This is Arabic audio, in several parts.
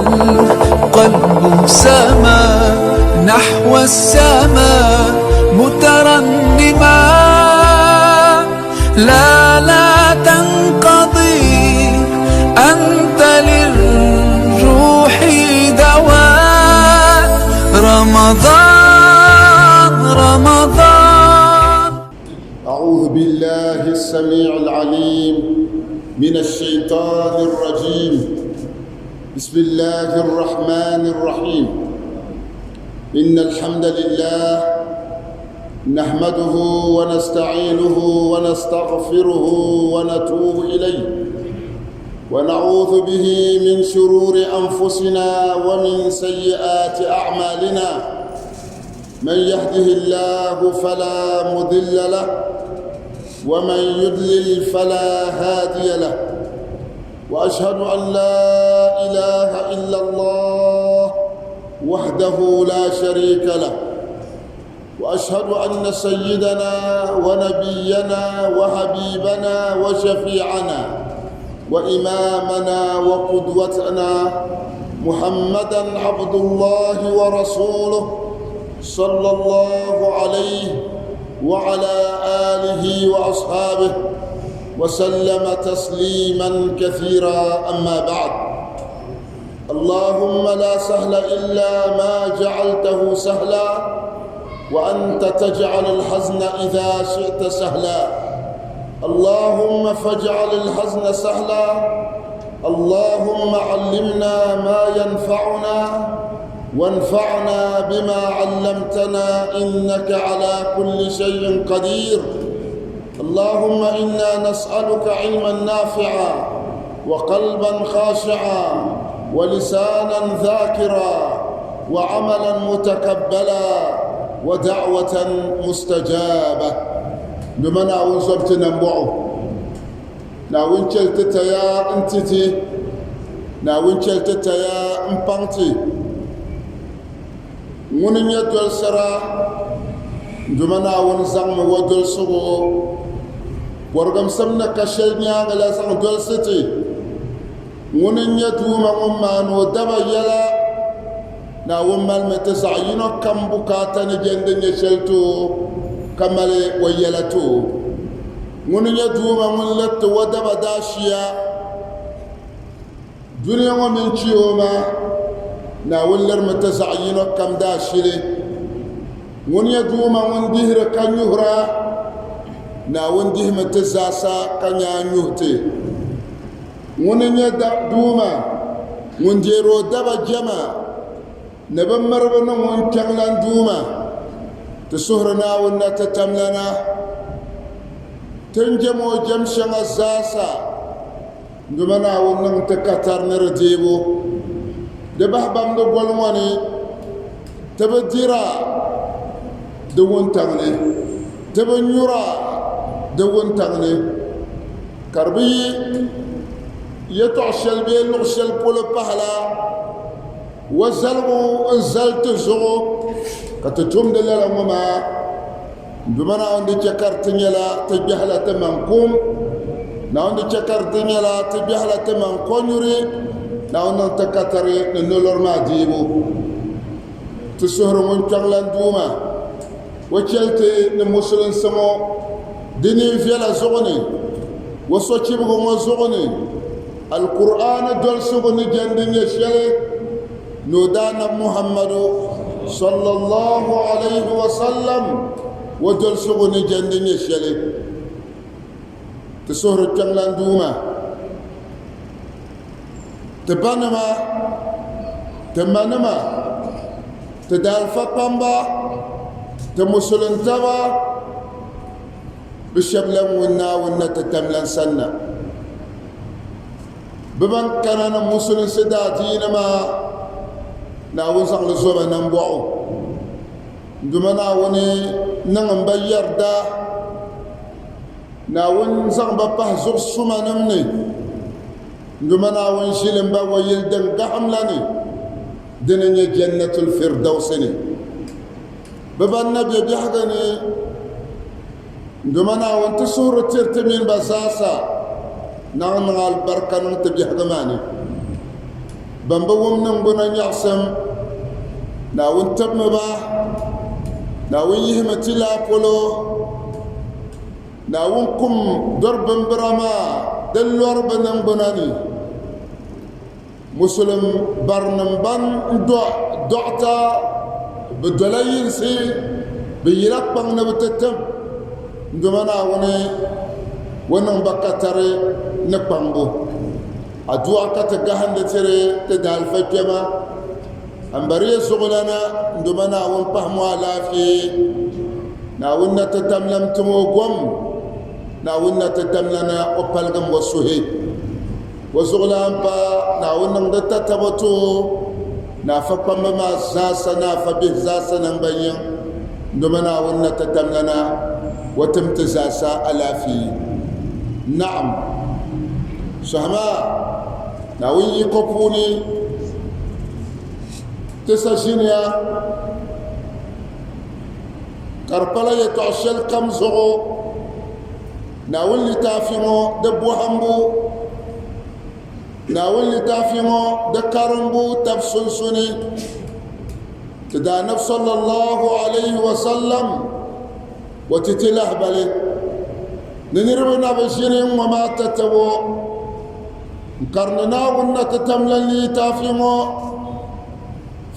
والقلب سما نحو السماء مترنما. لا تنقضي أنت للروح دواء. رمضان. أعوذ بالله السميع العليم من الشيطان الرجيم. بسم الله الرحمن الرحيم. إن الحمد لله نحمده ونستعينه ونستغفره ونتوب إليه، ونعوذ به من شرور أنفسنا ومن سيئات أعمالنا. من يهده الله فلا مضل له، ومن يضلل فلا هادي له. وأشهد أن لا إله إلا الله وحده لا شريك له، وأشهد أن سيدنا ونبينا وحبيبنا وشفيعنا وإمامنا وقدوتنا محمدا عبد الله ورسوله صلى الله عليه وعلى آله وأصحابه وسلم تسليما كثيرا. أما بعد، اللهم لا سهل إلا ما جعلته سهلا، وأنت تجعل الحزن إذا شئت سهلا. اللهم فاجعل الحزن سهلا. اللهم علمنا ما ينفعنا وانفعنا بما علمتنا، إنك على كل شيء قدير. اللهم إنا نسألك علما نافعا وقلبا خاشعا ولسانا ذاكرا وعملا متقبلا ودعوة مستجابة. لمن أوزبت نبعه ناوين شلتت يا انتتي، ناوين شلتت يا امبانتي. من يدل سرا جمنا ونزام ودل سبو ورغم سمنا كشلنيا على سان دل ستي. من يدوم أمان ودبا يلا ناوين مال متسعينو كم بكاتا نجندن يشلتو كمال ويلتو. من يدوم من لت ودبا داشيا دنيا ومن شيوما ناوين لرمتسعينو كم داشيلي. من يدوم من دهر كان يهرا ناوين ديه متزاسا كان يهتي. من يدوم من جيرو دبا جما نبا مربنا من كملان دوما تسهرنا ونا تتملنا تنجمو جمشنا الزاسا دمنا ونا تكتر نرجيبو دبه بامدو بولواني تبديرا دون تغني تبنيرا دون تغني كربي يتعشل بين نغشل بول بحلا وزلغو انزلت زغو كتتوم دلال مما بمنا عندي شكرتنيلا تبيحلا تمنكم نعندي شكرتنيلا تبيحلا تمنكونيري نعندي تكتري ننولر ما جيبو تسهر من شغلان دوما وشلتي نمسلن سمو ديني فيلا زغني وصوتيبغو زغني القرآن دول سغني جندن يشيلي نودان محمد صلى الله عليه وسلم ودل سغني جندن يشيلي تسهر الجنلان دوما تبانما تمانما تدال فقنبا تمسلن تبا بشبلن ونا تتملن سنة بمن كان مسلم سداتينما ناون سان لزوما نمبوعو دمنا وني نغم بيردا ناون سان بابا زور سوما نمني دمنا ون شيلن با ويلدن غاملاني دنيا جنة الفردوس ني بابا النبي بيحغني دمنا ون تسور ترتمين بساسا نعم البركة نتبيح دماني bamba wumnan buna nyaksam na wun tabma ba na wun yihmati la polo na wun kum dorban brama dalwar banan bunani muslim barnam ban docta بدليل سي بيلات بان نبتتم ndumana wani bakatare na kpambo addu'a ka ta gahanda tere ta dalfa kema ambariya sugulana ndumana won pahmu alafi na wonna ta tamlam tumo gom na wonna ta tamlana opalgam wasuhi wasugulan pa na wonna da ta tabato na fa pamba ma zasa na fa bi zasa nan banyan ndumana wonna ta tamlana وتمتزاز ألافي نعم شهما ناوي يقفوني تسجينيا كربلا يتعشل كم زغو ناوي اللي تافيمو دبو همبو ناوي اللي تافيمو دكارمبو تفسنسني تدا نفس صلى الله عليه وسلم وتتله بلي ننربنا بشيرين وما تتبو كرننا ون تتمللي تافيمو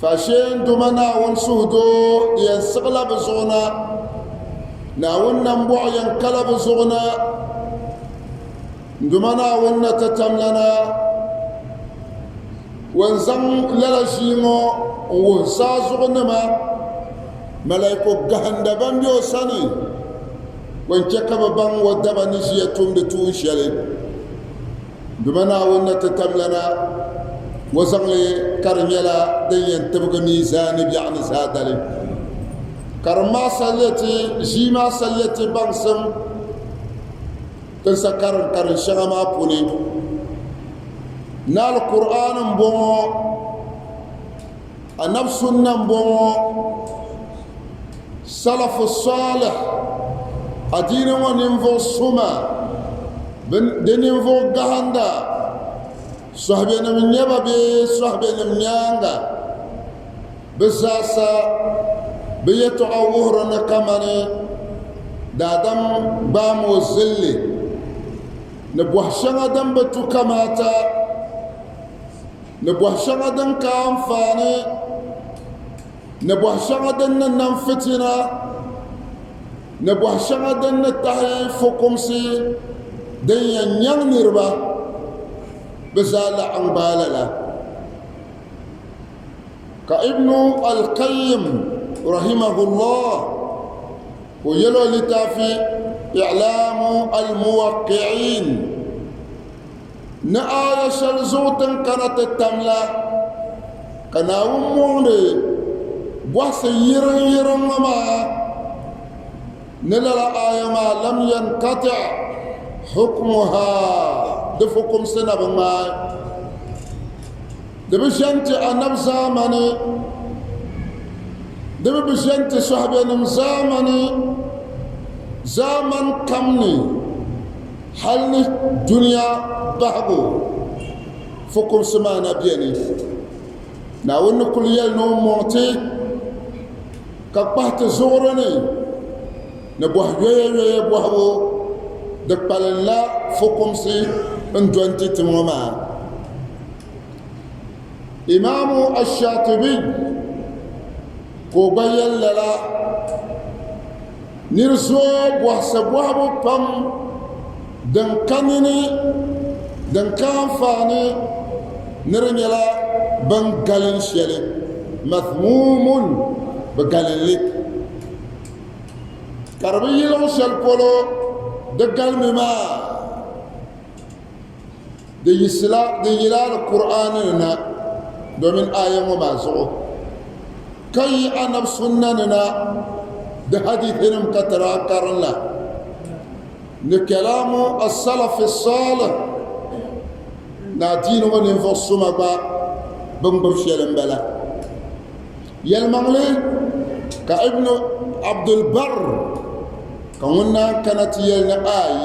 فاشين دمنا ونسهدو ينسغل بزغنا ناون نمبوع ينكل بزغنا دمنا ون تتملنا ونزن للشيمو ونسازغنما ملايكو جهنم بامبيو ساني وانشكب بام ودبا نسيتم دتون شالي بمنا ونا تتملنا وزغلي كرميلا دين تبقى ميزان بيعني سادلي كرما سليتي جيما سليتي بانسم تنسى كرن شغما بوني نال القرآن مبومو النفس نمبومو سلف الصالح أدين وننفو السما دننفو قهندا صحبنا من يبا بي صحبنا من يانغا بساسا بيتعوهرنا كماني دادم بامو الزلي نبوحشان دم بتو كماتا نبوحشان دم كامفاني نبوح شغدن ننفتنا نبوح شغدن تحي فقمسي دنيا نربا بزال عن باللا كابن القيم رحمه الله ويلو لتافي إعلام الموقعين نآية شلزوتا كانت التملة كناوم مولي بوحس يرن ما نلا آية ما لم ينقطع حكمها دفكم سنة بما دبشنت أنب زامني دبشنت صحبي نم زامني زامن كمني حلني دنيا بحبو فكم سمانا بيني ناون كل يوم موتي كبحت زورني نبوح ويه بوحبو دقبال الله فكم سي من جوانتي تماما إمام الشاطبي قبيل للا نرزو بوحسب وحبو بام دنكانيني دنكان فاني نرنيلا بنقلن شيالي مثموم بقلن لك كربي لو شالكولو دقل مما دي يلا القرآن لنا دومين آية وما زعو كي أنا بسنننا ده حديث هنم كترا كارن لا نكلام السلف الصالح نادين وننفصم با بمبرشيلن بلا يلمغلي كابن عبد البر كونا كانت يلنا آي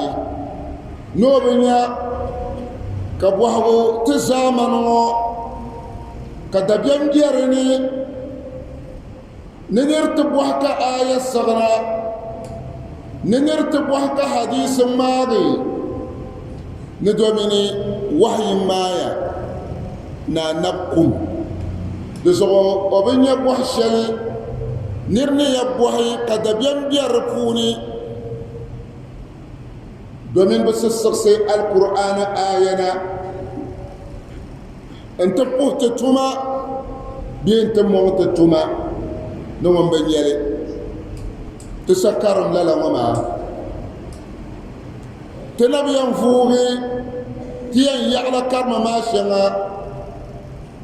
نوبنيا كبوحو تزامنو كدبيم جيرني ننرتب وحكا آية صغرى ننرتب وحكا حديث ماضي ندومني وحي مايا نا نبكم لزغو وبن يبوح شلي نرني يبوحي كدبيم جيرفوني دومين بسسرسي القرآن آينا انت بوه تتوما بين تمو تتوما نوم بنيالي تسكرم لا وما تنبي ينفوغي تيان يعلى كرم ما شنا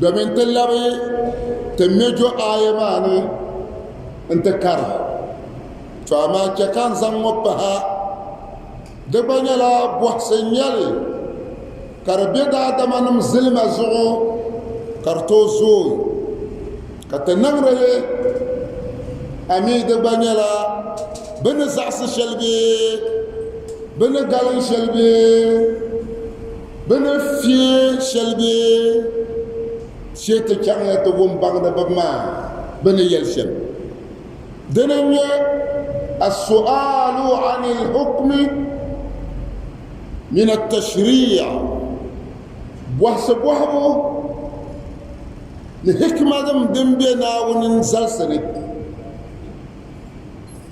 دومين تلبي تمجو آيماني انت كرم فما كان زمبها دبنا لا بوحسن يلي كربيدا دمانم زلم زغو كرتو زوي كتنغرلي امي دبنا لا بن زعس شلبي بن قالن شلبي بن في شلبي شيت كان يتوم بعد بما بن يلشم دنيا السؤال عن الحكم من التشريع بوحسب وحبه لحكمة دم بينا وننزلسني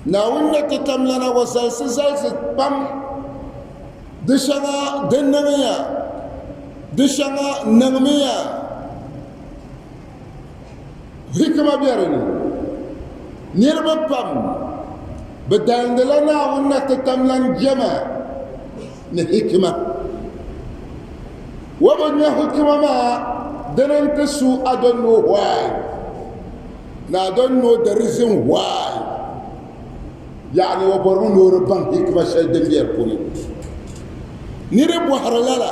ناونا تتملنا وزلس بام دشنا دنمية دشنا نغمية حكمة بيرني نيربا بام بداندلنا ونا تتملن جمع نحكمة وبدنا حكمة ما دنن تسو أدنو واي لا أدنو درزن واي يعني وبرو نور بان حكمة شايدن بيركوني نيرب وحر لالا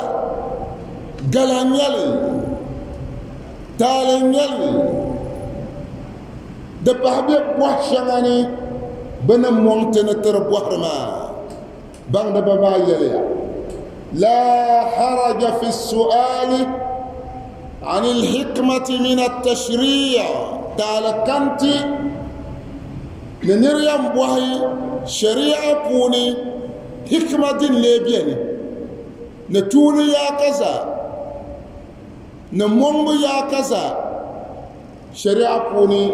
قلان يلي تالن يلي دبحبيب وحشغاني بنا موانتنا ترب وحر ما بان بابا يلي لا حرج في السؤال عن الحكمة من التشريع تعالى كنتي نريم بوهي شريعة بوني حكمة دين ليبيني نتوني يا كذا نمونغ يا كذا شريعة بوني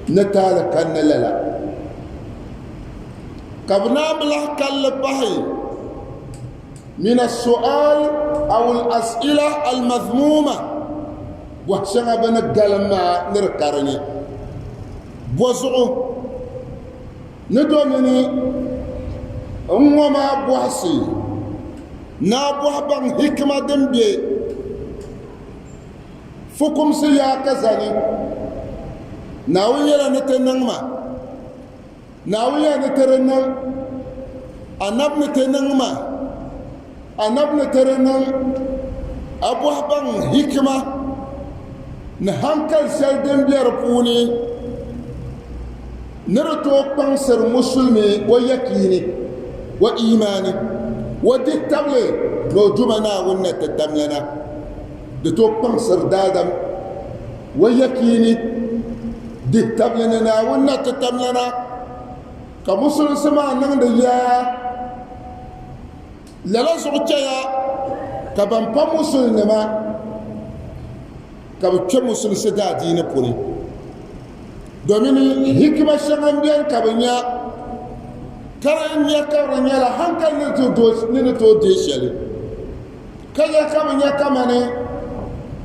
نتالى كن للا كبنا بله كل بحي من السؤال أو الأسئلة المذمومة وحشنا بنقل ما نركرني بوزعه ندومني أمما بوحسي نابوح بان حكمة دنبي فكم سياكا زاني ناوية نتنغما ناوية نترنغ أناب نتنغما أناب نترنغ أبوح بان حكمة نهانكال سيال دنبي رفوني نرتو بانسر مسلمي ويكيني وإيماني ودي التبلي لو جمنا ونة التملنا دتو بانسر دادم ويكيني دي التبلنا ونة التملنا كمسلم سمع نغد يا للا سعجيا كبان مسلم نما كبان مسلم سدادين بوني دوميني حكمة شغنبيان كبنيا كرنيا كرنيا لا هنكل نتو ديشالي كيا كبنيا كماني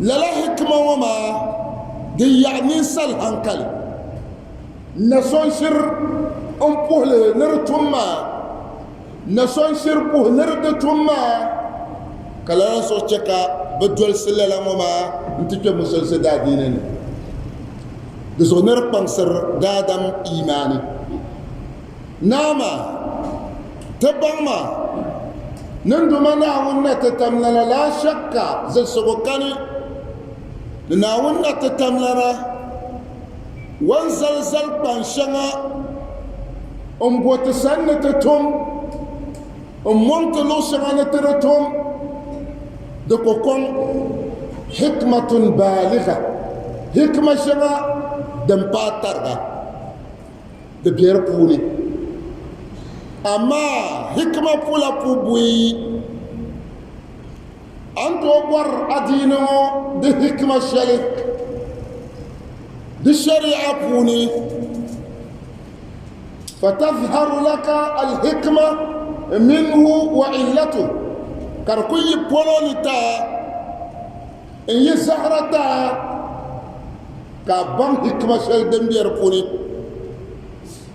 لا حكمة وما دي يعني سل هنكل نسون شر أمبوه نرتوما نسون شر بوه نردتوما كلا سوتشكا بدول سللا وما انتجو مسلسل دادينني دزونر بانسر دادم إيماني ناما تبعما نندما نعونا تتملنا لا شك زل سبقاني نعونا تتملنا وانزلزل بانشنا بوتسنة تتم مونتلو شغانة ترتم دكوكم حكمة بالغة حكمة شنا دم باترغا دبير بولي أما حكمة بولا بوبوي أنت أبور أدينه دي حكمة شلك دي الشريعة بوني فتظهر لك الحكمة منه وعلته كركوي بولونتا إن يسهرتا كابان حكمة شل دمبير بوني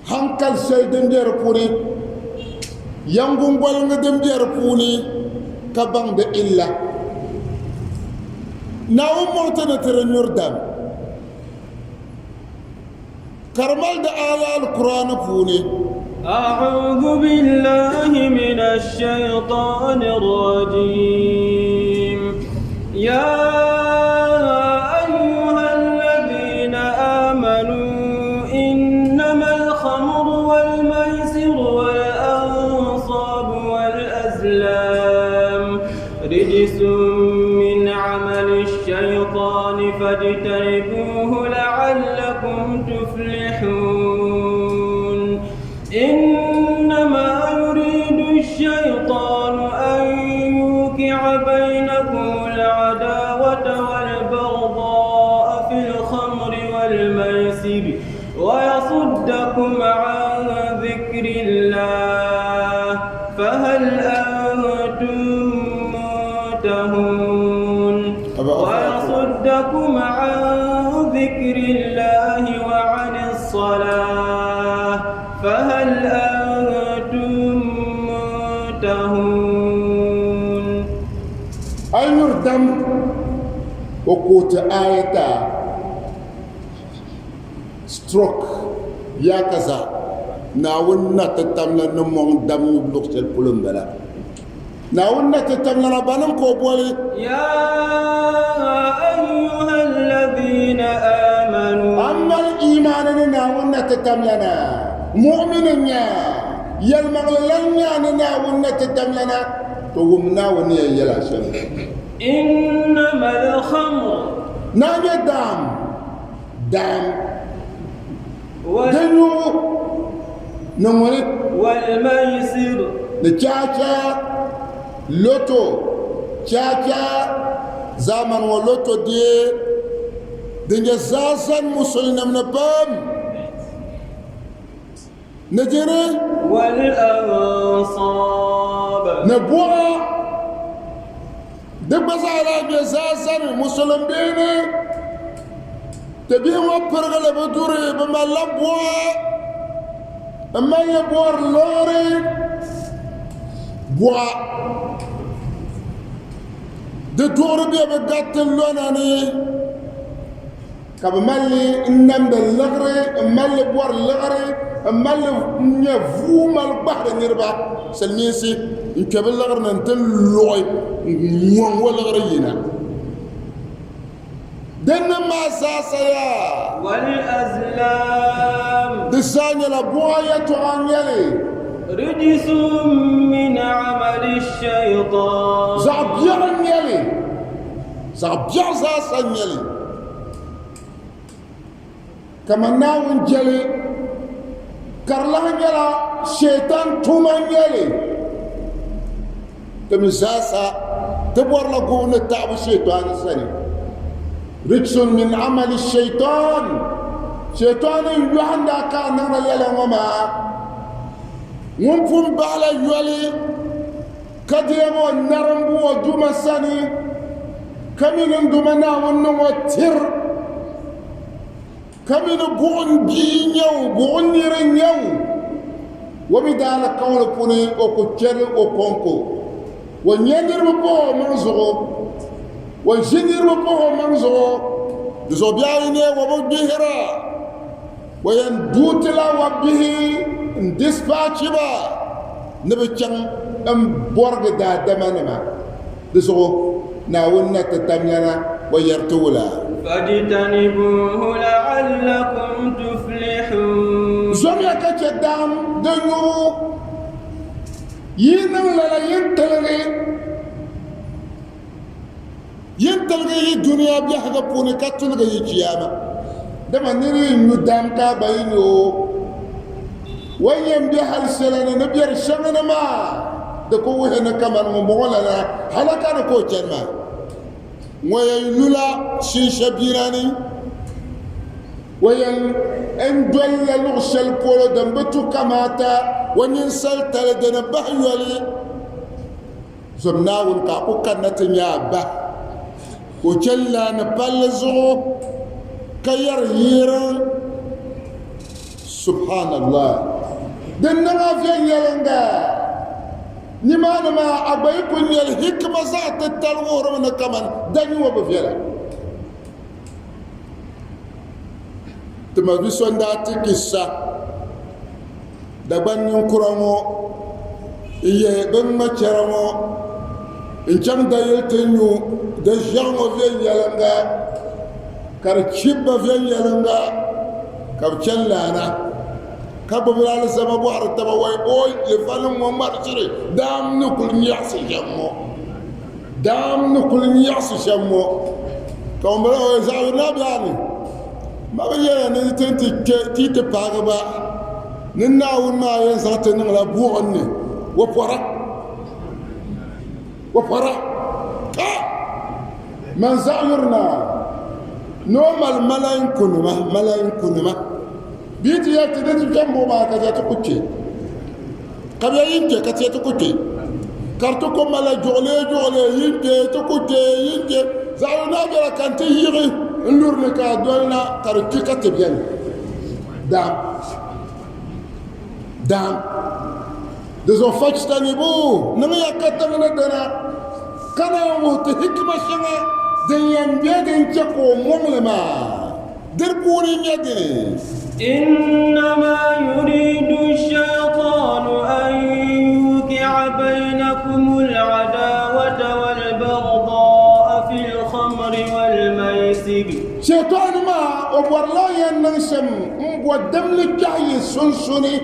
هنكال شل دمبير بوني يانغون بولنغ دمبير بوني كابان دي إلا ناو موتنا ترنور دام كرمال دا آية القرآن فوني أعوذ بالله من الشيطان الرجيم يا أيها الذين آمنوا إنما الخمر والميسر والأنصاب والأزلام رجس من عمل الشيطان فاجتنبوه لعلكم تفلحون إنما يريد الشيطان أن يوقع بينكم العداوة والبغضاء في الخمر والميسر ويصدكم عن ذكر الله فهل أنتم منتهون ويصدكم عن ذكر الله وعن الصلاة فهل أنتم منتهون أي يردم وقوت آية ستروك يا كذا ناونا تتمنى نمون دم يبلغ البلوم بلا ناونا تتمنى بانم كوبولي يا أيها الذين آمنوا أما الإيمان ناونا تتمنى مؤمنين يلمغللن ناونا تتمنى توم ناونا يلا شر إنما الخمر ناونا دام دنيو نموني والميسر نتشاچا لوتو تشاچا زمن ولوتو دي دنجا زاسن مسلم نبام نجري والأنصاب نبوع دبس على جزاسن مسلم بيني تبيه وبرغل بدوري بما لبوا أما يبور لوري بوا دور بيه بقات اللوناني كبمالي إنم باللغري أمالي بور اللغري أمالي نفوم البحر نربا سلميسي إنك باللغر ننتل لوي موان والغرينا دنا ما ساسيا والأزلام دسانيا لبوايا تغانيلي رجس من عمل الشيطان زعبيا نيلي زعبيا ساسا نيلي كما ناون جلي كارلا نيلا شيطان توما نيلي تمساسا تبور لقون التعب الشيطان السني رجس من عمل الشيطان شيطان يوحنا كان نرى يلا وما ممكن بالا يولي كديمو نرمبو وجوما ساني كمين اندمنا ونمو تير كمين بوغن بينيو بوغن نيرينيو وبدالا كون بوني اوكو تشيري اوكونكو ونينير بو منزغو وجنير بو منزغو دزو بيايني وبو بيهرا ويندوتلا وبيه dispatchable نبتشن بورغ دا دمانما دسو ناونا تتمينا ويرتولا فاجتنبوه لعلكم تفلحون زميا كتدام دنيو ينن لا ينتلغي talga dunia bi haga puni katul ga kiyama dama niri nudam ka bayino wayen bi hal selana nabiyar shangana ma da ko wehna kamar mo molana halaka na ko cerma wayen lula shi shabirani wayen en dolla lugsal polo dambatu kamata wanin sal tale dana bahyoli zomnawul ka ko kanata nya ba ko jalla na balzo kayar yiran subhanallah dan na afiyan yalanga ni ma abai kunyal hikma za ta talworo na kaman dan wa ba fiala tuma bi sonda tikissa da bannin kuramo iye ban maceramo in can da yeltenyu da jango ven yalanga kar chibba ven yalanga kar challana kabula sama bu artaba way boy le falum mo marchire dam nukul nyasi jammo dam nukul nyasi jammo kambra o zawna biani ma yela ne tenti tite paga ba ninna wonna yen sarata nan la bu onni wa pora ka man za'yurna normal malayin kunuma biti ya tede tu jambo ma ka ja to kutte kabya yinke ka te to kutte karto ko mala jole yinke to kutte yinke za'yurna bera kante yiri ndurne ka dolna kar kikate bien dam dezo fajtani bu nanga yakatanga dana kana mo te hikma shanga den yambe den chako monglema der puri nyade إنما يريد الشيطان أن يوقع بينكم العداوة والبغضاء في الخمر والميسر شيطان ما وبرلا ينشم مبودم لجاي سنسني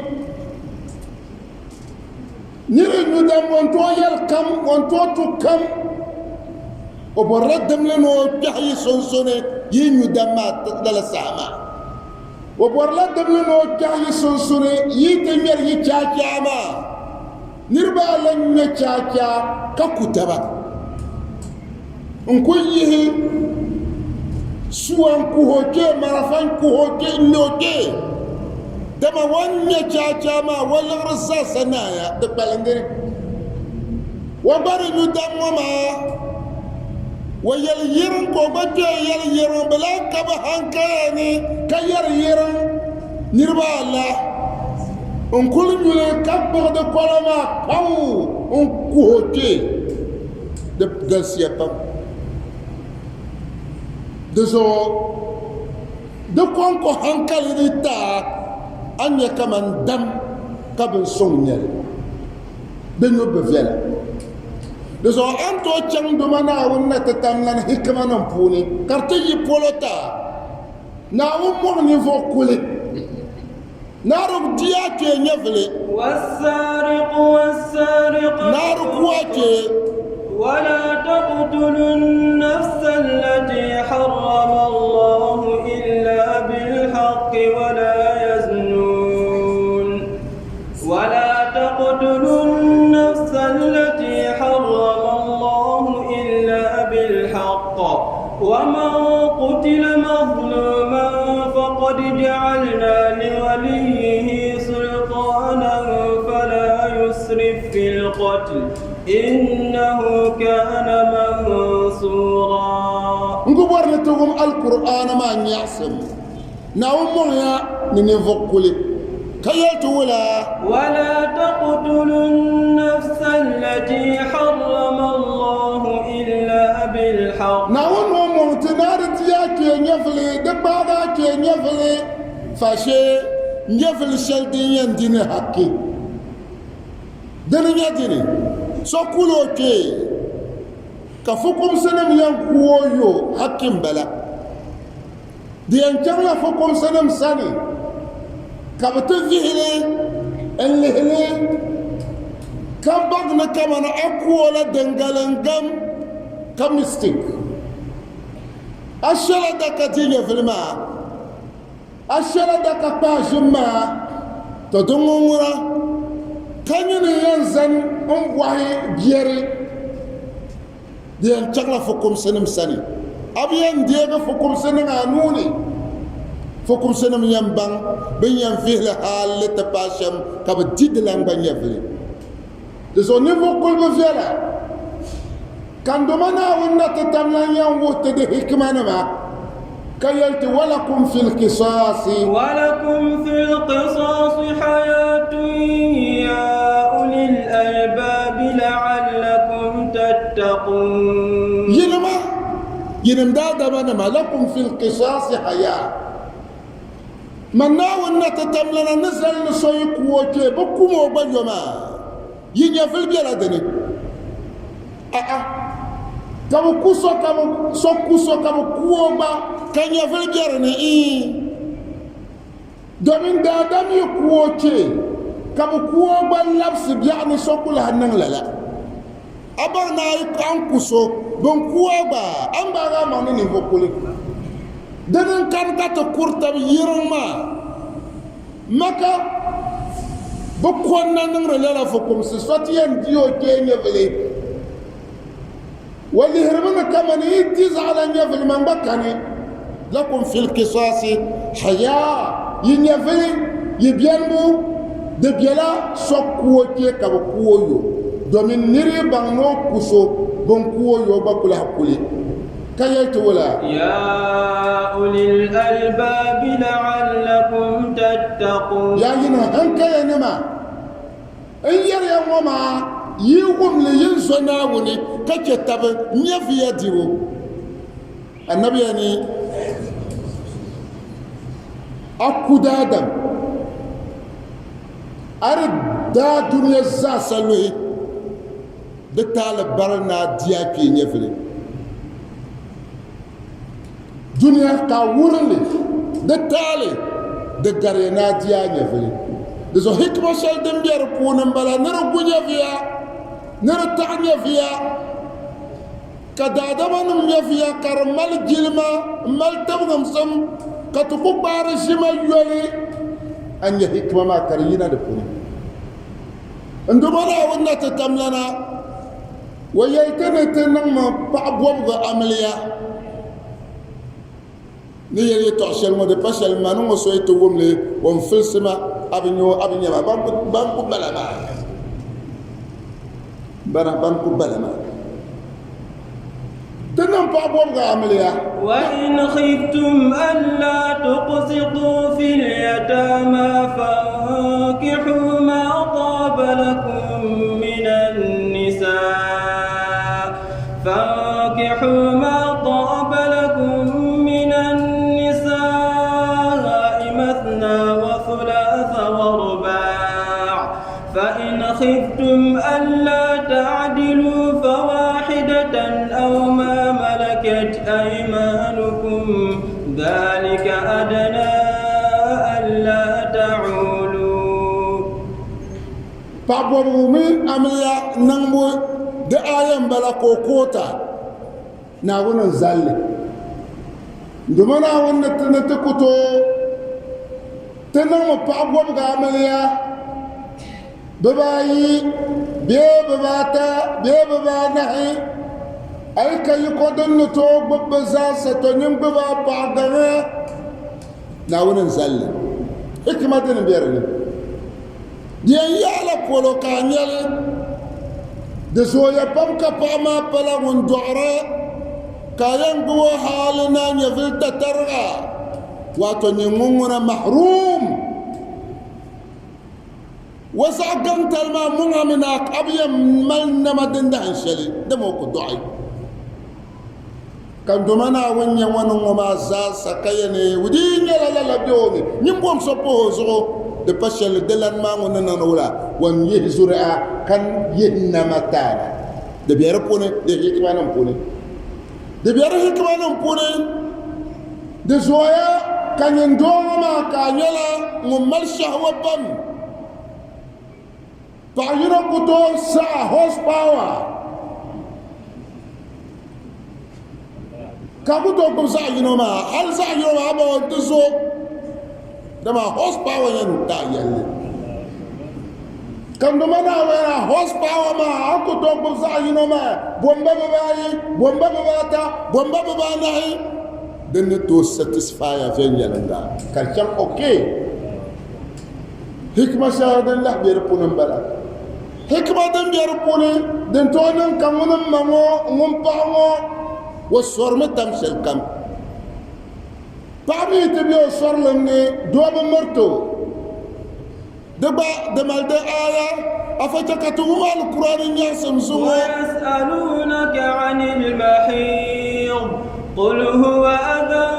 نريد ندم وانتو يلكم وانتو تكم وبرلا دم لنو جاي سنسني يندم دل ساما وبرلا دم لنو جاي سنسني يتمر يتشاكاما نربا لن يتشاكا ككتبا نكويه suwan kuhoke marafan kuhoke noke dama wanya chacha ma wala rasa sanaya de balangere wabari nu damma ma wayal yiran ko batte yal yiran bala kaba hankani kayar yiran nirba Allah on kullu ne kabba de kolama paw on kuhoke de dasiapa dezo de konko hankali ni ta anya kaman dam kabin sonnyel de no bevela dezo anto chang do mana wonna tatamlan hikma nan puni karte yi polota na mo ni vokule naruk dia ke nyevle والسارق naruk wache ولا تقتلوا النفس التي حرم الله إلا بالحق ولا يزنون ولا تقتلوا النفس التي حرم الله إلا بالحق ومن قتل مظلوما فقد جعلنا لوليه سلطانا فلا يسرف في القتل إنه كان منصورا ngubor le togum alquran ma nyasem na umoya ni nevokuli kayatu ولا تقتلوا النفس التي حرم الله إلا بالحق na wono mo tinarti yake nyefle de baba ke nyefle fashe nyefle sheldin yandine hakki dana nyadine sokulo ke ka fukum sanam yan kuoyo hakkin bala diyan jamla fukum sanam sani ka bata vihile enlihile kan bagna kamana akuola dangalangam ka mystic الشرد كتيجة في الماء الشرد كباش الماء تدمورا كان ينزل وحي جيري ديان تغلا فكم سنم سني أبيان ديغا فكم سنم عنوني فكم سنم ينبان بين فيه لحال لتباشم كبديد لان بان يفلي دسو نيفو كل بفيلا كان دومانا ونا تتملان ينوت دي حكمانا ما كيلت ولكم في القصاص حياة يا أولي الألباب لعلكم تتقون ينم دادا ما لكم في القصاص حياة من ناونا تتملنا نزل نسويق وكي بكم وبيوما ينفل بيلادني kamu kuso kamu kuoba kanya fil jarni domin da adam yi kuoche kamu kuoba labs bi'ani sokula hanan lala abar na yi kan kuso bon kuoba an ba ga manu ni fokuli dan kan ka to kurta yirma maka bokon nan lala fokum sifatiyan dio kenya vele واللي هربنا كمان يتيز على نيفل من بكاني لكم في القصاص حياة ينيفل يبينمو دبيلا سوكوتي كبكويو دومين نيري بانو كوسو بنكويو باكولا حكولي كايت ولا يا أولي الألباب لعلكم تتقون يا ينا هنكا يا نما إن يا ماما يوم لينسونا وني كتب نيفيا ديو النبي يعني أكود آدم أرد دا دنيا زاسلوه دتال برنا دياكي نيفلي دنيا كاورلي دتالي دغارينا ديا نيفلي دزو حكمة شال دمبير كونن بلا نرغو نيفيا نرتعني فيها كدادما نمي فيها كرمال جلما مال تبغم سم كتكو بارشما يولي أن يحكم ما كرينا دفوني عندما رأونا تتملنا ويأتنا تنم بعبوب عمليا نيجي تعشل ما دبشل ما نو سويت وملي ومفلسما أبنيو ما بانكو بلا ما بانكو بلا ما تنم بعبوب عمليا وإن خفتم ألا تقسطوا في اليتامى فانكحوا ما طاب لكم من النساء مثنى وثلاث ورباع فإن خفتم ألا تعدلوا فواحدة أو ما ملكت أيمانكم ذلك أدنى ألا تعولوا. بعضهم من أمليا نمو دعايا بلا كوكوتا ناونا نزالي دمنا ونتنتكتو تنمو بعضهم أمليا بباي بيباتا بيبانحي أي كي يقدن نتوق ببزاسة تنم ببا بعضنا ناونا نزالي حكمة نبيرني دي يالا كولو كانيال دسويا بامكا باما بلا وندعرا كاين بو حالنا يفل تترغى واتو نمونا محروم وسعقنت الماء منها منك أبيا ملنا مدن شلي دموك الدعي كان دمنا ونيا ونما زاسا كايني ودين لا لا بيومي نيمبوم سوبو زو de pachel de lan ma ngona nanola wan yehzura kan yehna matana de biara pone de hikmanam pone de biara hikmanam pone de zoya kan ndoma kanyala ngumal shahwa bam ta'yira kuto sa horsepower kabu to ko sa yino ma hal sa yino ma ba to so dama horsepower yan ta yalle kan do mana wa horsepower ma ako to ko sa yino ma bomba bata bomba ba nahi den to satisfy fen yalanda kalcam okay hikma sa dan la bir punum bala hikma dan bir punin den to nan kamunum mango ngum paango والصور متمشل كم بعمي تبيو صور لمني دوب مرتو دمال ده آية أفتكتهم القرآن ياسم زوه ويسألونك عن المحيض قل هو أذى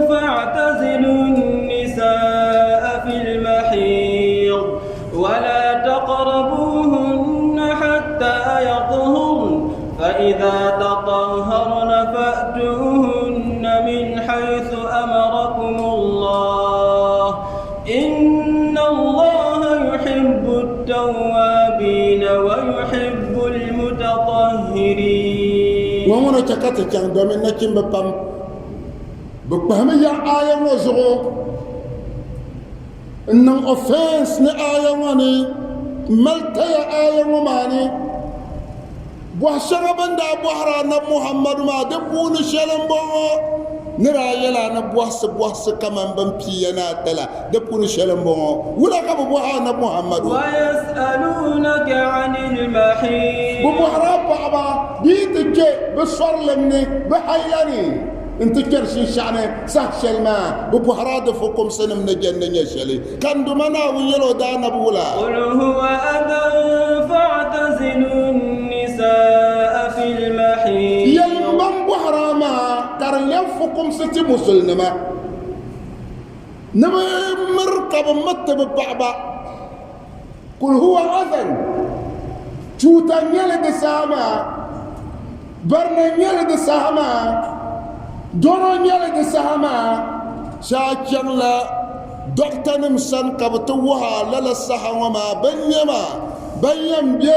فاعتزلوا النساء في المحيض ولا تقربوهن حتى يطهرن فإذا تطهرن فأتوهن من حيث أمركم الله إن الله يحب التوابين ويحب المتطهرين ومن تكتك كان دومين نكيم بفهم يا آية وزغو إن أوفنس نآية واني ملتا يا آية وماني بوحشنا بندا بوحرا نب محمد ما دبون شلم بو نرا يلا نبوحس كمان بمبينا تلا دبون شلم بو ولا كب بوحا نب محمد ويسألونك عن المحيط بوحرا بابا بيتك بصور لمني بحيلاني انت كرشي شعني سح شلما بوحرا دفكم سنة من الجنة يشلي كان دمنا ويلو دانا بولا قل هو أذى فاعتزلوا النساء في المحيط يلمن بحراما كارن ينفقم ستي مسلمة نما مركب متب بابا قل هو أذى شوتا يلد ساما برنا يلد ساما دورو يلد ساما شاكيان لا دكتور نمسان كبتوها للا السحا وما بنيم بي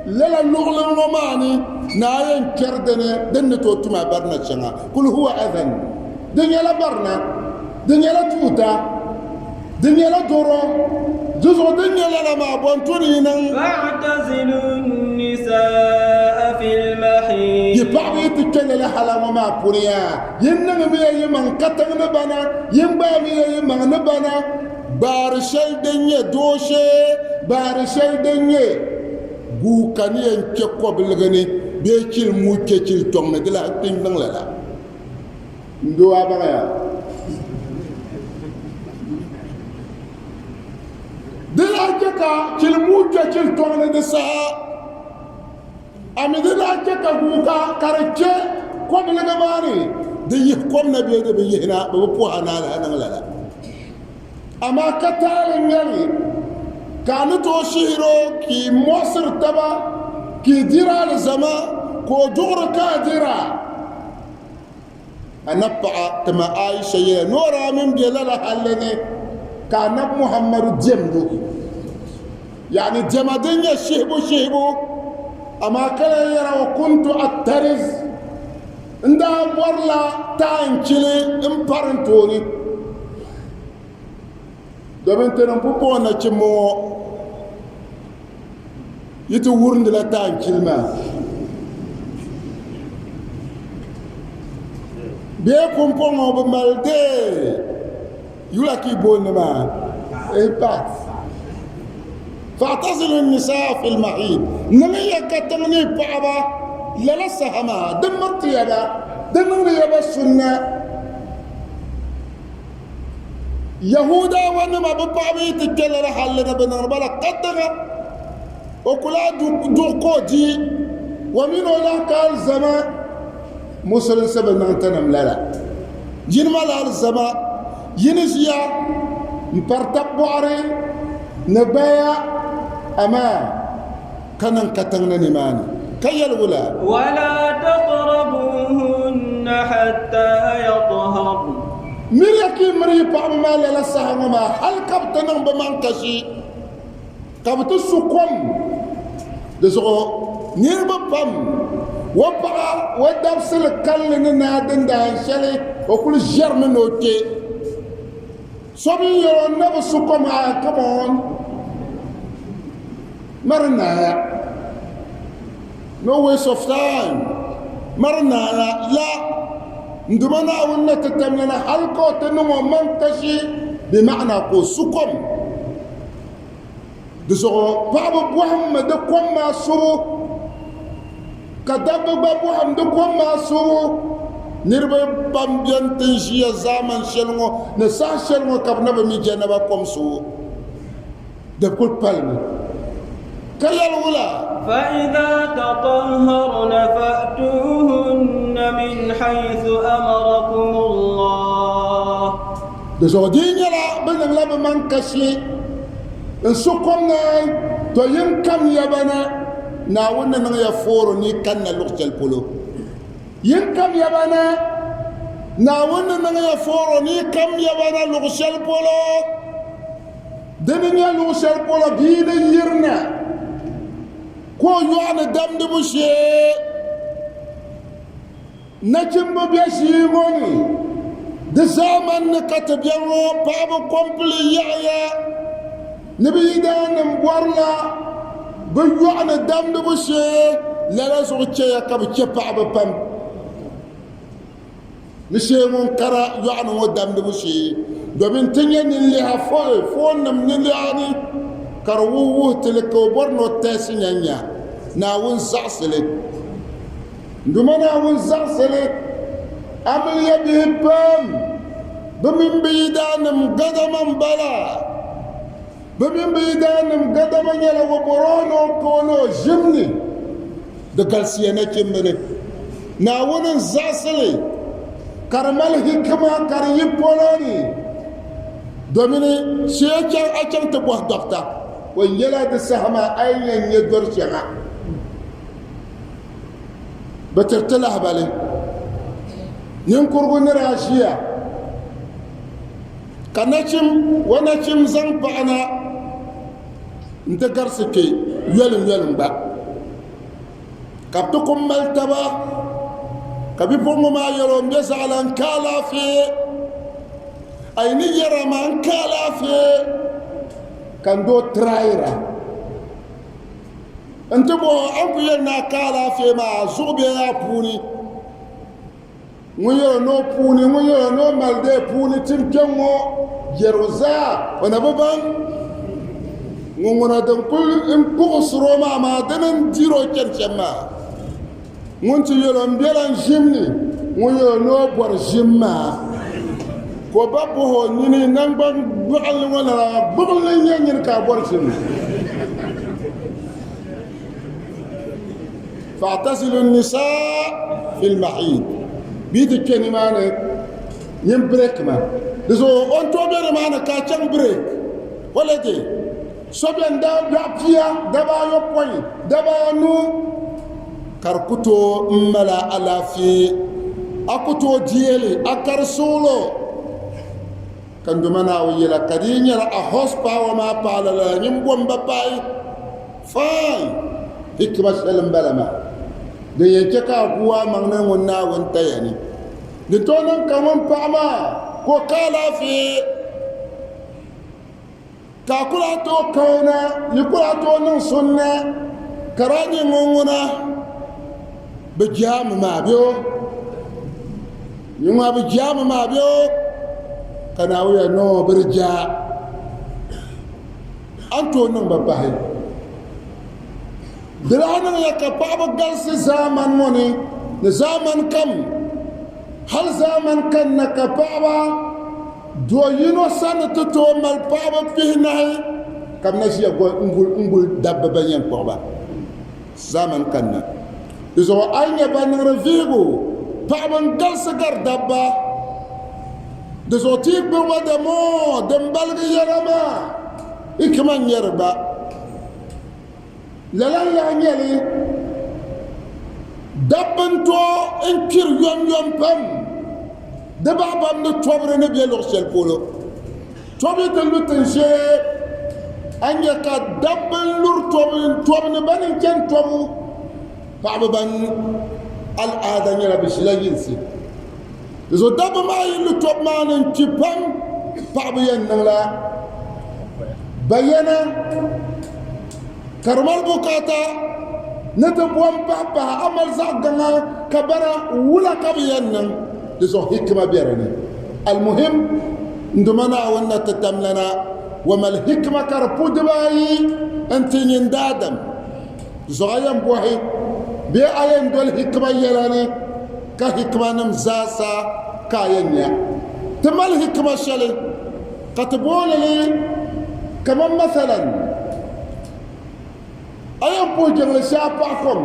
للا اللغل وماني ناين كردني دنتو تما برنا شنا كل هو أذن دنيا لا برنا دنيا لا توتا دنيا لا دورو جزء دنيا لا ما بنتوني فاعتزلوا النساء في المحيط يبقى يتكلم لحلا وما بنيا ينن بيا يمن كتن نبنا ينبا بيا يمن نبنا بارشل دنيا دوشة بارشل دنيا بوكاني انكيكو بلغني بيكيل موكيكيل توم دلا تين دن لا ندو ابايا دلا جكا كيل موكيكيل توم دسا امي دلا جكا بوكا كارچه كو بلغماني دي يكون نبي دي يهنا بوحنا لا اما كتال نيالي كانت وشيرو كي مصر تبا كي ديرا لزما كو دور كاديرا أنبع تما عائشة نورا من جلالة الذي كان محمد جمدو يعني جمدين شهبو أما كلا يرى وكنت أترز عند ورلا تانشلي امبارنتوني domin tenan pupo na chimo yitu wurnd la tan kilma be pompo ngo be malde yula ki bonma e pat فاعتزلوا النساء في المحيط نمية كتمني بابا لا سهما دمرت يابا دمر يابا السنة يهودا وانما ببابي تكلا لحالنا بنربلا قدغا وكلا دوقوتي ومن ولا قال زمان مسلم سبنا تنم لا جن مال الزمان ينسيا مبرتب بواري نبايا أما كان كتننا نماني كي الولا ولا تقربوهن حتى يطهرن ملكي مري بام مال لا سهما هل كبتنا بمانكشي كبت سكم دسو نيرب بام وبقى ودرسل كل نادن ده شلي وكل جرم نوتي صبي يرون نفسكم كمان مرنا no waste of time مرنا لا ندمنا أولنا تتمنى حلقة تنمو منكشي بمعنى قوسكم دسو بابا بوهم دكم ما سو كدب بابوهم دكم ما سو نربى بامبيان تنشي زمان شلمو نسا شلمو كابنا بميجانا بكم سو دكول بالمي كيال ولا فإذا تطهرن فأتوهن من حيث أمركم الله دسو دينيا لا بلن لا بمنكشي نسوكم ناي تو ينكم يبنا ناونا نغيا فورو ني كان لوخ البولو ينكم يبنا ناونا نغيا فورو ني كم يبنا لوخ البولو دنيا لوخ البولو بينا يرنا كو يوانا دم دبوشي نجم بيشي موني دزامن نكتب يمو بابو كومبلي يعيا نبي دانم بورلا بيوانا دم دبوشي لا سوتشي كاب تشبع ببام نشي منكرا يوانا ودم دبوشي دومين تنين اللي هفوي فون من اللي يعني كرووه تلك وبرنو تاسينيا ناون زعسلت دوما ناون زعسلت عمل يبيه بام بمن بيدانم قدما بلا بمن بيدانم قدما يلا وبرونو كونو جمني دقال سيانا كمري ناون زعسلت كرمال هكما كريب بولوني دوميني شيئا أجل تبوه دكتا ويلا دسهما أين يدور شيئا بترتلها بالي ننكرغو نراشيا كنشم ونشم زنبعنا انت قرسكي يلم با كبتكم ملتبا كبيبهم ما يلوم يزعلان كالا في أي نيرا من كالا في كان دو ترايرا انت بو انكو ينا كالا في ما زوبي يا بوني ويرا نو بوني ويرا نو مالدي بوني تنكمو جيروزا ونبابان ngona dan kul in ko sroma ma danan jiro kerchema ngonti yoro mbelan jimni ngoyo no bor jimma ko babbo ho nyini nangban bual wala bugul la nyen ka bor jimni fa'tazilu an-nisaa fil mahid bid kenimane nyem break ma deso on to bere mana ka chang break wala de soben da pia daba yo poy daba nu karkuto mala ala fi akuto diele akar solo kandu mana wiyela kadinya a horsepower ma pala la nyim bomba pay fay hikma salam balama de yake ka kuwa magna wonna wonta yani de tonon kamon pama ko kala fi kakula to kauna yikula to nan sunna karani munguna bijam ma biyo yuma bijam ma biyo kana wuya no birja anto nan babahi dilana ya ka baba galsi zaman moni ne zaman kam hal zaman kan na ka baba do yino sanata to mal baba fihnahi kam nasiya go ngul dabba banyan baba zaman kanna izo anya ban revigo baba galsa gar dabba dezo tibbe wada mo dembalga yarama ikman yarba lalan la nyali dabban to enkir yom pam de babam ne tobre ne bien lorsel polo tobe de lutenje anya ka dabban lur tobe ne banin ken tobu baba ban al'ada nyɛla bɛ ʒila yinsi zo dabba maa yi lu tɔb maa ni n kpi pam paɣaba yɛn niŋla bayana ka di mali bukata ni ti bɔm paɣa amal zaɣ gaŋa ka bara wula ka bɛ yɛn niŋ di zuɣu hikima bɛ dinni almuhim nduma naawuni na ti tam lana wa mali hikima ka di pu dibaayi n ti nyin daadam zuɣu yɛn bɔhi bee a yɛn doli hikima yɛla ni ka hikima nim zaasa ka a yɛn nya ti mali hikima shɛli ka ti booli li kaman masalan a yɛn puhi jiŋli shɛli paɣa kom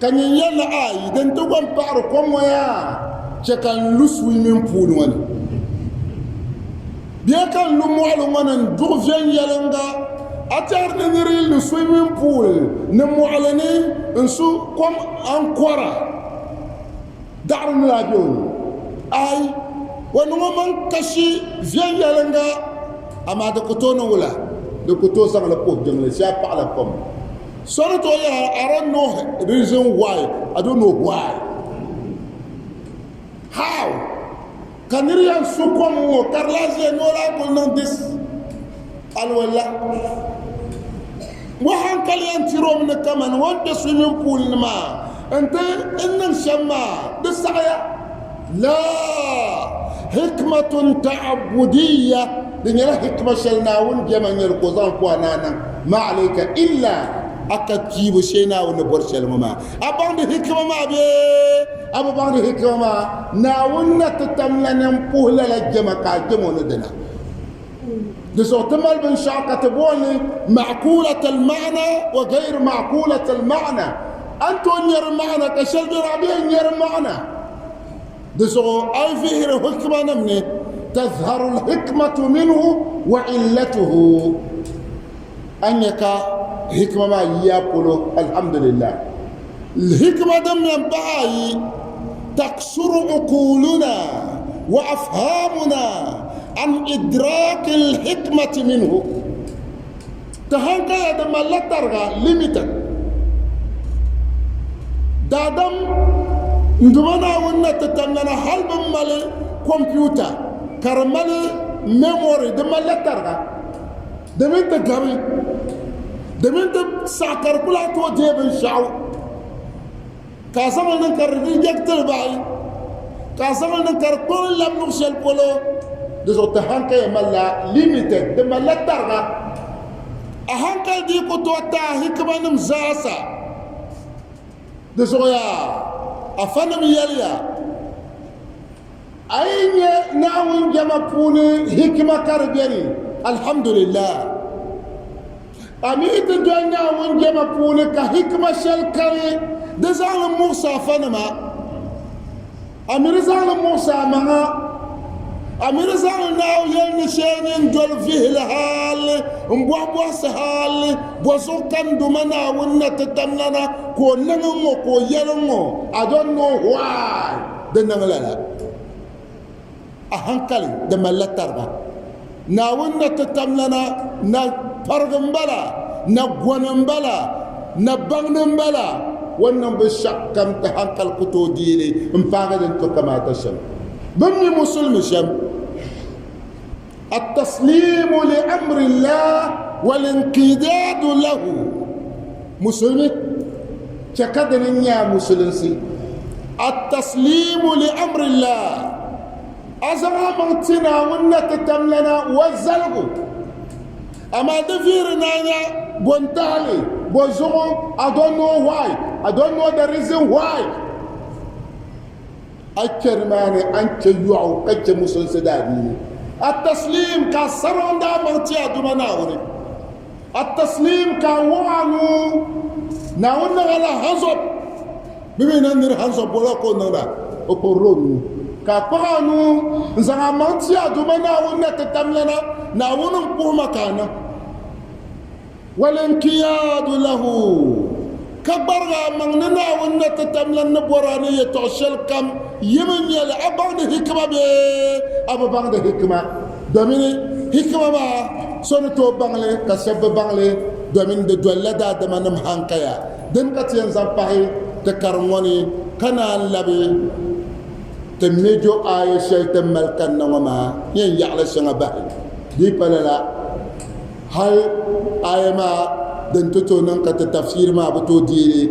ka nyin yɛlli ayi din ti gɔn paɣari kom ŋɔ yaa chɛ ka n lu swimming pool ŋɔ ni bee ka n lu mɔɣili ŋɔ ni n duɣu viɛnyɛlinga a tɛri ni niri lu swimming pool ni mɔɣili ni n su kom ankɔra daɣari ni la bɛ o ni ayi wa niŋɔ man kashi viɛnyɛlinga amaa di ku tooi ni wula di ku tooi zaŋli puhi jiŋli shɛli paɣala kom sɔri to yaa I don't know reason why I don't know why how ka niri yan su kom ŋɔ ka di laa ʒiya ni o laa kuli niŋ dis alwala wa hankali yan tiro mi ni kama ni wan kpe swimming pool ni maa n ti n niŋ shɛm maa di saɣaya laa hikmatun ta'abudiya di nyɛla hikma shɛli naawuni jɛma nyɛli ko zaŋ ku a naana ma alayka illa a ka piibu shee naawuni ni bɔri shɛli ŋɔ maa a baŋdi hikima maa bee a bi baŋdi hikima maa naawuni na ti tam la nin puhi lala jɛma ka a jɛmo ni dina di zuɣu ti mali binshɛɣu ka ti booni makulat almaana wa gayr makulat almaana an to nyɛri maana ka shɛli bɛ a bee nyɛri maana di zuɣu a yi vihiri hikima nim ni tazharu lhikmatu minhu wa illatuhu an nyɛ ka hikima maa yiya polo alhamdulillah hikima din yɛn pahi ayi taksuru uquluna wa afhamuna an idraki lhikmati minhu ta hankaya di malla tariga limited daadam nduma naawuni na ti tam lana hal bin mali computer ka di mali memory di malla tariga di min ti gabi di min ti saɣa ka di kuli a tooi deei binshɛɣu ka a zaŋli niŋ ka di yɛgtili bahi ka a zaŋli niŋ ka di kuli labi luɣu shɛli polo di zuɣu ti hankaya malla limited di malla tariga a hankali dii ku tooi taa hikima nim zaasa di zuɣu yaa a fa nim yɛliya a yi nyɛ naawuni jɛma puuni hikima ka di bɛni alhamdulillah a mii ti dɔli naawuni jɛma puuni ka hikima shɛli kari di zaŋli muɣisi a fa nima a mi di zaŋli muɣisi a maŋa a mi di zaŋli naawu yɛli ni shɛli ni n dɔli vihili haali n bɔhi bɔhisi haali bɔzuɣu kam duma naawuni na ti tam lana ka o niŋ ŋɔ ka o yɛli ŋɔ I don't know why di niŋ lala a hankali di malla tariga naawuni na ti tam lana na parigi n bala na gɔni n bala na baŋni n bala wannan binshɛɣu kam ti hankali ku tooi deeli n paagi din to kamaata shɛm bin mi musulmi shɛm التسليم لأمر الله والانقياد له مسلمي كقدر يا مسلمسي التسليم لأمر الله أزرع مرتنا ونتتملنا والزلق أما دفيرنا بنتالي بوزوم I don't know why I don't know the reason why أكرماني أنت يوعو كتش مسلم سدادي التسليم كسرون دا مرتيا دمناوري التسليم كوانو ناونا على هنزب بمين نر هنزب ولا كوننا أقولون كقانو زمان مرتيا دمناورنا تتملنا ناونا نقوم مكانا والانقياد له كبرغا مغننا ونا تتملنا بوراني يتعشل كم يمن يلا أبغى الحكمة بي أبغى الحكمة دوميني حكمة ما سنتو بانغلي كسب بانغلي دومين دولة دا دمانم هانكايا دم كتير زامباي تكرموني كان اللبي تميجو آية شيطان ملكان وما ين يعلى سنبه دي بلا هل آية ما دنتو ننقى التفسير ما بتو ديري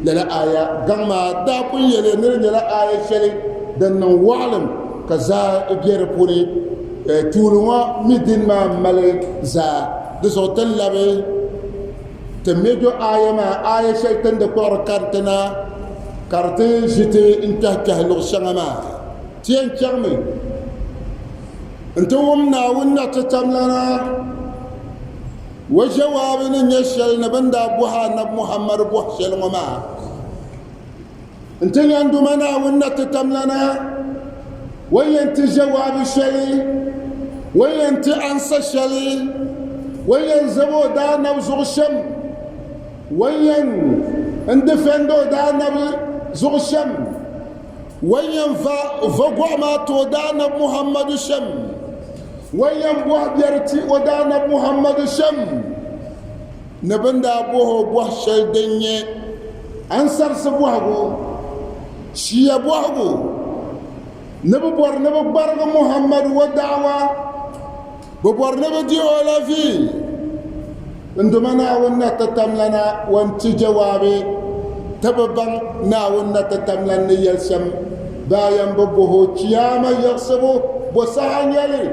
للا آية قام دا بني لنرن للا آية شلي دن وعلم كذا بيربوني تولوا مدين ما ملك زا دسوت اللبي تميجو آية ما آية شيطان دكور كارتنا كارتين جتي انته كهلو شنما تين كرمي انتو ومنا ونا تتملنا وجوابنا نشل نبندا بوها نب محمد بوح شل وما انت عندو منا ونا تتملنا وين جواب الشلي وين انسى الشلي وين زبو دانا وزغشم وين اندفندو دانا زغشم وين فقوع ما تودانا محمد الشم وين بوح بيرتي ودانا محمد الشم نبندا بوه بوح شلدني انصر سبوهو شيا بوهو نببور نببرغ محمد ودعوة ببور نبدي ولا في عندما ونا تتملنا وانت جوابي تببن ناونا تتملن يلسم بايم ببوه كياما يغصبو بساعة يلي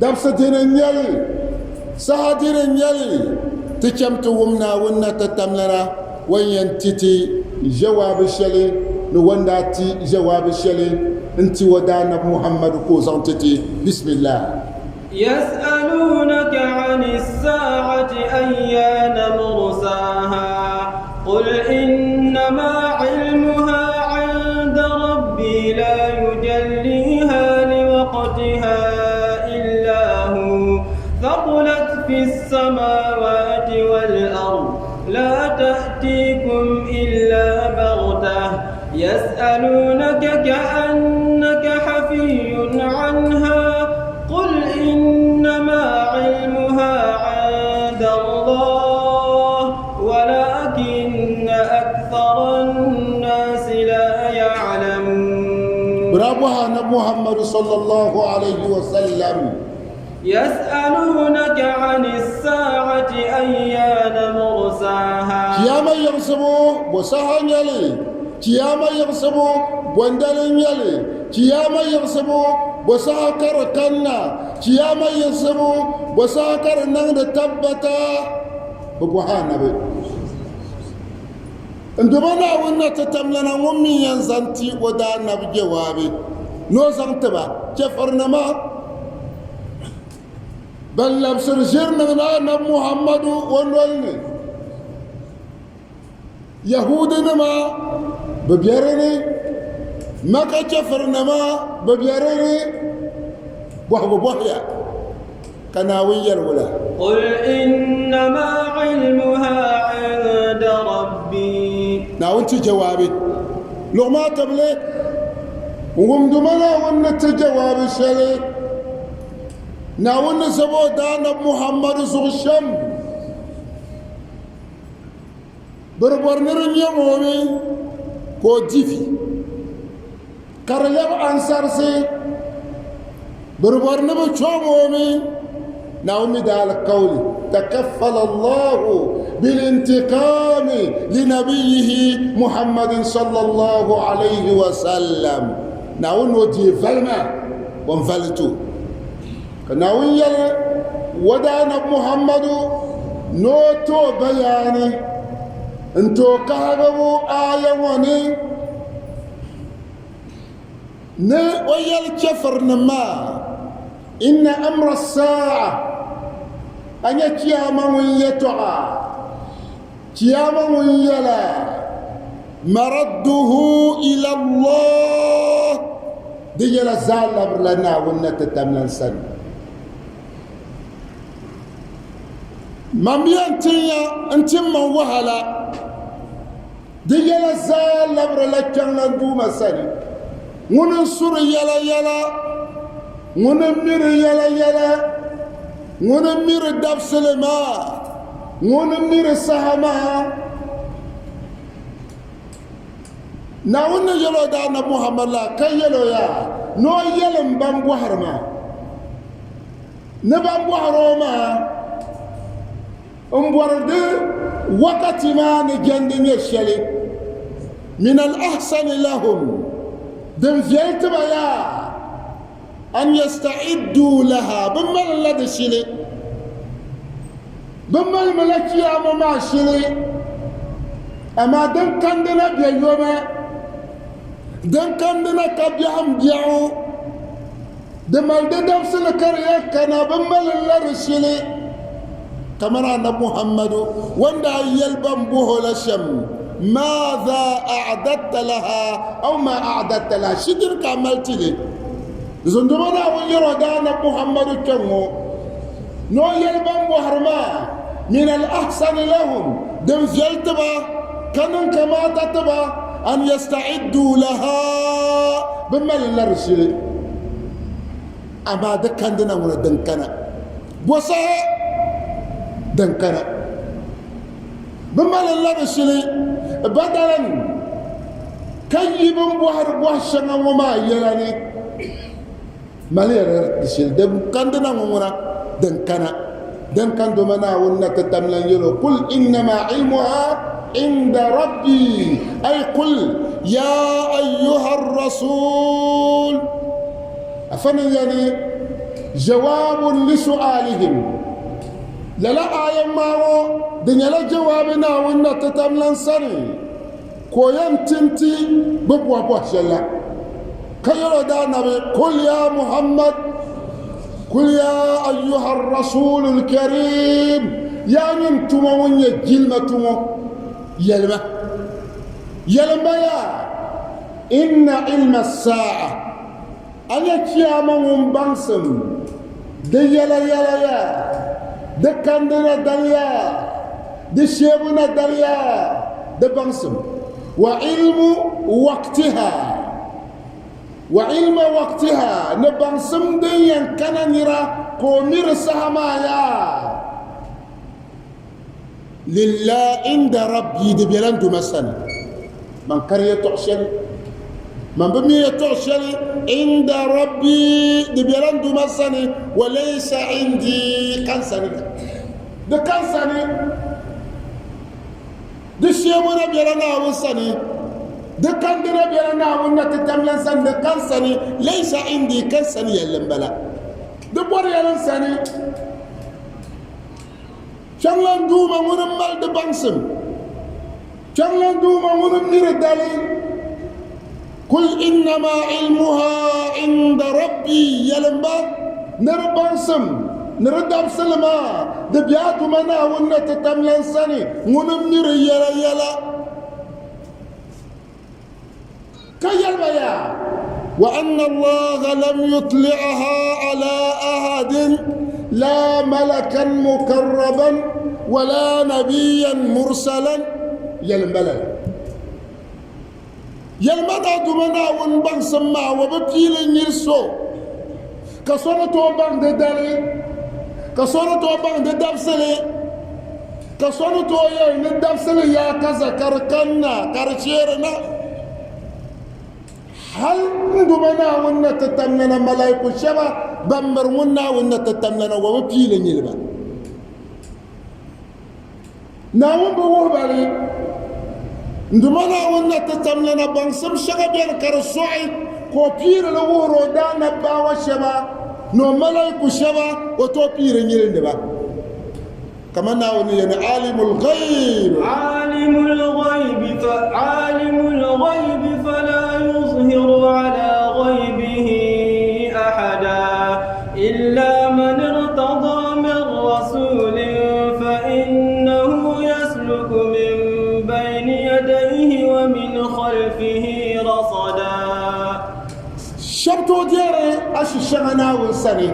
دبستين يلي ساعتين يلي تكمت ومنا ونا تتملنا وين تتي جواب الشلي نونداتي جواب الشلي انت ودانا محمد كوزانتتي بسم الله يسألونك عن الساعة أيان مرساها قل إنما علمها عند ربي لا يجليها لوقتها إلا هو ثقلت في السماوات والأرض لا تأتيكم إلا بغتة يسألونك كأنك حفي عنها قل إنما علمها عند الله ولكن أكثر الناس لا يعلمون. برافوها نبي محمد صلى الله عليه وسلم. يسألونك عن الساعة أيان مرساها. كياما يرسموا بساها يلي كياما يرسموا بوندلين يلي كياما يرسموا بساكر كنا كياما يرسموا بساكر نند تبتا ببوها نبي عندما ونا تتملنا ومي ينزنتي ودانا بجوابي نو زنتبا كفرنا ما بل لبسر جرنا نب محمد ونولني يهودنا ما ببيرني ما كفرنا ما ببيرني وحب بوحيا كناوية الولا قل إنما علمها عند ربي. ناونتي جوابي لو ما تبلي ومدمنا ونت جوابي شلي ناون سبو دانا محمد زغشم بربرنر يمومي كو ديفي كارلب انصار سي بربرنر بچومومي ناومي دال قولي تكفل الله بالانتقام لنبيه محمد صلى الله عليه وسلم ناون ودي فلما ونفلتو ناويل ودانا محمد نوتو بياني انتو كهربو آية وني ويل كفر نما إن أمر الساعة أن كياما ويتعى كياما ويلا مرده إلى الله دي لزال لنا ونتتمنى سنة ماميانتيا انتم وهلا ديال الزال لبر لكن ندوما سني وننصر يلا يلا ونمير يلا يلا ونمير دبسلما ونمير سهما ناون يلو دانا محمد لا كي يلو يا نو يلم بامبو حرما نبامبو حروما امبورد وقت ما نجندن يشلي من الأحسن لهم دم فيلت بيا أن يستعدوا لها بمال الذي شلي بمال ملكي أما شلي أما دم كندنا بيوما دم كندنا كبيهم بيعو دمال دم سلكريا كنا بمال الذي شلي كمان محمد وندا يلبم بوه لشم ماذا أعددت لها أو ما أعددت لها شجر كملت لي زندمنا ويرو دانا محمد كمو نو يلبم بوهرما من الأحسن لهم دم زيتبا كنن كما تتبا أن يستعدوا لها بمال الرسل أما دكاندنا ولا دنكنا بوسه دنكنا بمال الله رسولي بدلا كيب بوهر بوهشنا وما يلاني مالي رسول دنكنا ومنا دنكنا دنكن دمنا وننا تتملن يلو قل إنما علمها عند ربي أي قل يا أيها الرسول أفنى يعني جواب لسؤالهم للا آية ماو دنيا لا جوابنا ونا تتملن سني كوين تنتي ببوا بوشلا كيرو دا نبي قل يا محمد قل يا أيها الرسول الكريم يا نمتم ونيا جلمتم يلمة يلمة يا إن علم الساعة أن يكياما منبنسم دي يلا يلا يا دي كندنا دليا دي شيبنا دليا دي بنسم وعلم وقتها وعلم وقتها نبنسم دي ينكنا نرى كومير سهمايا لله عند ربي دي بيلاندو مسنا من كريه تعشل من بمية تعشل عند ربي دي بيلاندو مسنا وليس عندي كنسني دي كنسني دي شيمونا بيلانا وسني دي كندنا بيلانا ونتتملن سن دي كنسني ليس عندي كنسني يلمبلا دي بوري يلنسني شغلان دوما ونم مال دي بانسم شغلان دوما ونم نير دليل قل إنما علمها عند ربي يلمبا نر بانسم نر داب سلما دي بياتو منا ونتتملن سني ونم نير يلا يلا كيلما يا وأن الله لم يطلعها على أحد لا ملكا مقربا ولا نبيا مرسلا يلمبلا يلمدا دمنا ونبان سما وبكيل نيرسو كسورتو بان دي دالي كسورتو بان دي دابسلي كسورتو يا ندابسلي يا كذا كركنا كرشيرنا هل ندمنا ونتتمنى ملائكة الشبا بمرمنا ونتتمنى وبكيل نيلبا ناوم بوه بالي ندمنا ونتتمنى بانسم شغبين كرسوعي كوبير لوهرو دانا باوا الشبا نو ملائكة الشبا وتوبير نيلبا كما ناون يعني عالم الغيب فلا يظهر على غيبه أحدا إلا من ارتضى من رسول فإنه يسلك من بين يديه ومن خلفه رصدا شرطو ديري أشيشنا ناون سني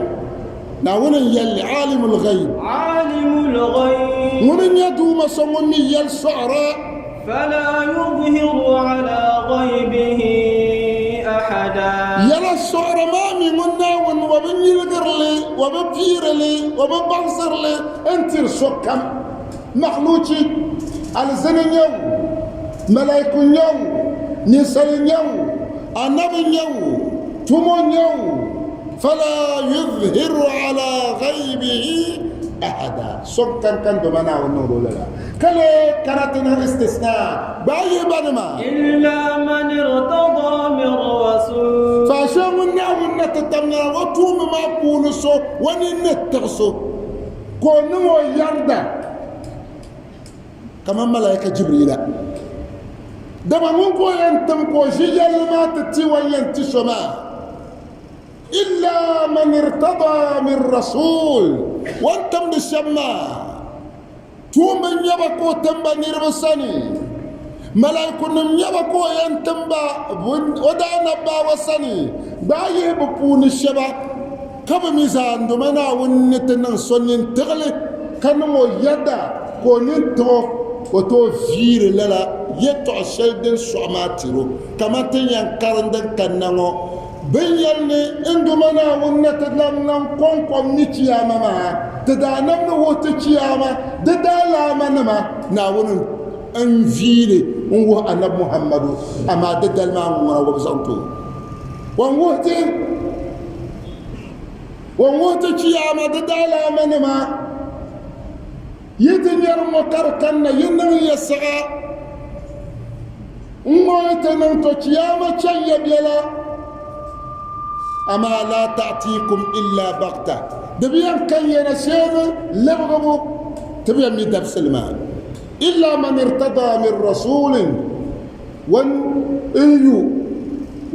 ناون يلي عالم الغيب ومن يدوم صمني يلسعراء فلا يظهر على غيبه أحدا يلا السعر مامي مناون وبن يلقرلي وببيرلي وببنصرلي انتر سكم مخلوقي الزن يوم ملايك يوم ninsal nyɛu annabi nyɛu tumo nyɛu fala yudhiru ala ghaibihi ahada sok kan do mana wonno la kale karatna istisna bayi banma إلا من ارتضى من رسول fa shamun nawun natatamna wa tum ma kunu so wani nettaso ko nuwo yarda kama malaika jibrila dama mun ko yantam ko jiyal ma tati wa yanti soma illa man irtada min rasul wantam de shamma tuman yaba ko tamba nirbasani malaikun yaba ko yantamba wadana ba wasani baye bu puni shaba kaba mizan do mana wonni tanan sonin tagle kanu yada ko nin to woto vire lala yeto shelden somatiro kamaten yan karandan kannango bayyane indumana wonnata lamnan konkom ni ciyama ma tadanam no woto ciyama dadala manama na wonon an vire unwo annab muhammadu ama dadal ma ngora wo santo wonwoto ciyama dadala manama yidin yar mokar kanna yinnan yasaga ngoyta nan to ciyama cayya bela ama la ta'tikum illa baghta dabiyan kanyana shebe labgabu tabiyan mi dabsalma illa man irtada min rasulin wan iyu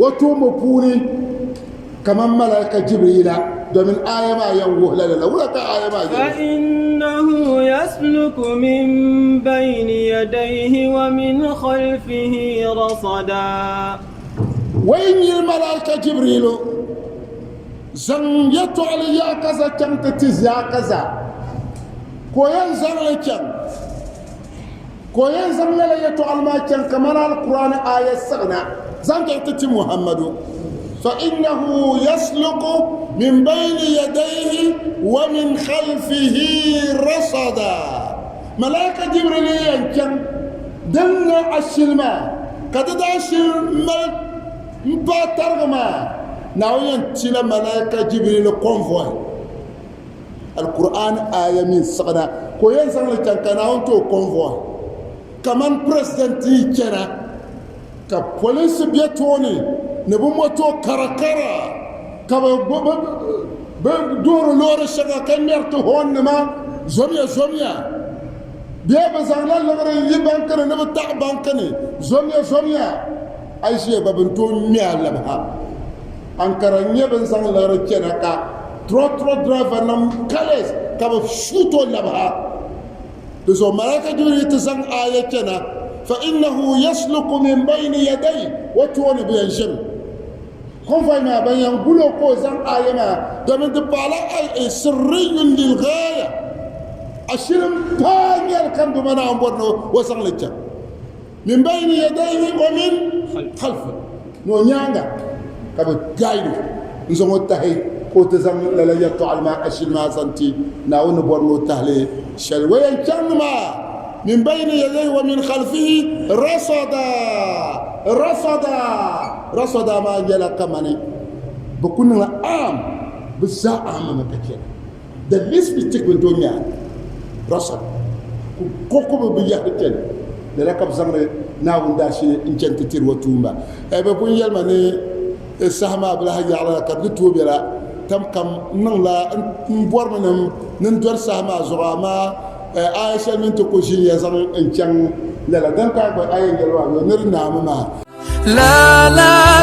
watumupuni kaman malaika jibrila domin aya ma yango la wala ka aya ma فإنه يسلك من بين يديه ومن خلفه رصدا وين الملائكة جبريل زن يطعل يا كذا كم تتز يا كذا كوين زن لكم كوين زن لا يطعل ما كم كمان القرآن آية سغنا زن تتي محمد فإنه يسلك من بين يديه ومن خلفه رصدا ملائكة جبريل ينكم دلنا الشلمة قد الشلمة مباترغما ناوين تلا ملائكة جبريل كونفوي القرآن آية من سغنا كوين سغنا كناون تو كونفوي كمان بريزيدنتي كنا كبوليس بيتوني نبو موتو كراكرا دور لور الشقا كان يرتو هون ما زوميا بيا بزانا لغري يبانكني نبو تاع بانكني زوميا اي شيء بابنتو ميا لبها انكرا نيبن سان لغري كنكا ترو درافر نم كاليس كاب شوتو لبها دزو ملائكه جبريل تسان ايه كنا فانه يسلك من بين يديه وتوني بينشم كون فايما بيان بلو كوزان آيما دومن دبالا أي سري للغاية أشيلم تانيال كان دومنا أمبورنو وسان لجا من بين يديه ومن خلفه نو نيانغا كابو جايدو نزمو تاهي كوت زان لا يطو على ما أشيل ما سنتي ناو نبورنو تهلي شلوين كانما من بين يديه ومن خلفه رصدا ما جلا كماني بكون عام بزا عام ما تكين ده ليس بيتك من دنيا رصد كوكو بيحكين ده لك بزمر ناون داشي انجن تتير وتومبا اي بكون يلماني السهمه بلا حاجه على كبد توبلا تم كم نلا نبور منهم ندور سهمه زرامه عائشة من تكوشي يزن انشان لا دنكا باي جلوا نرنا ما لا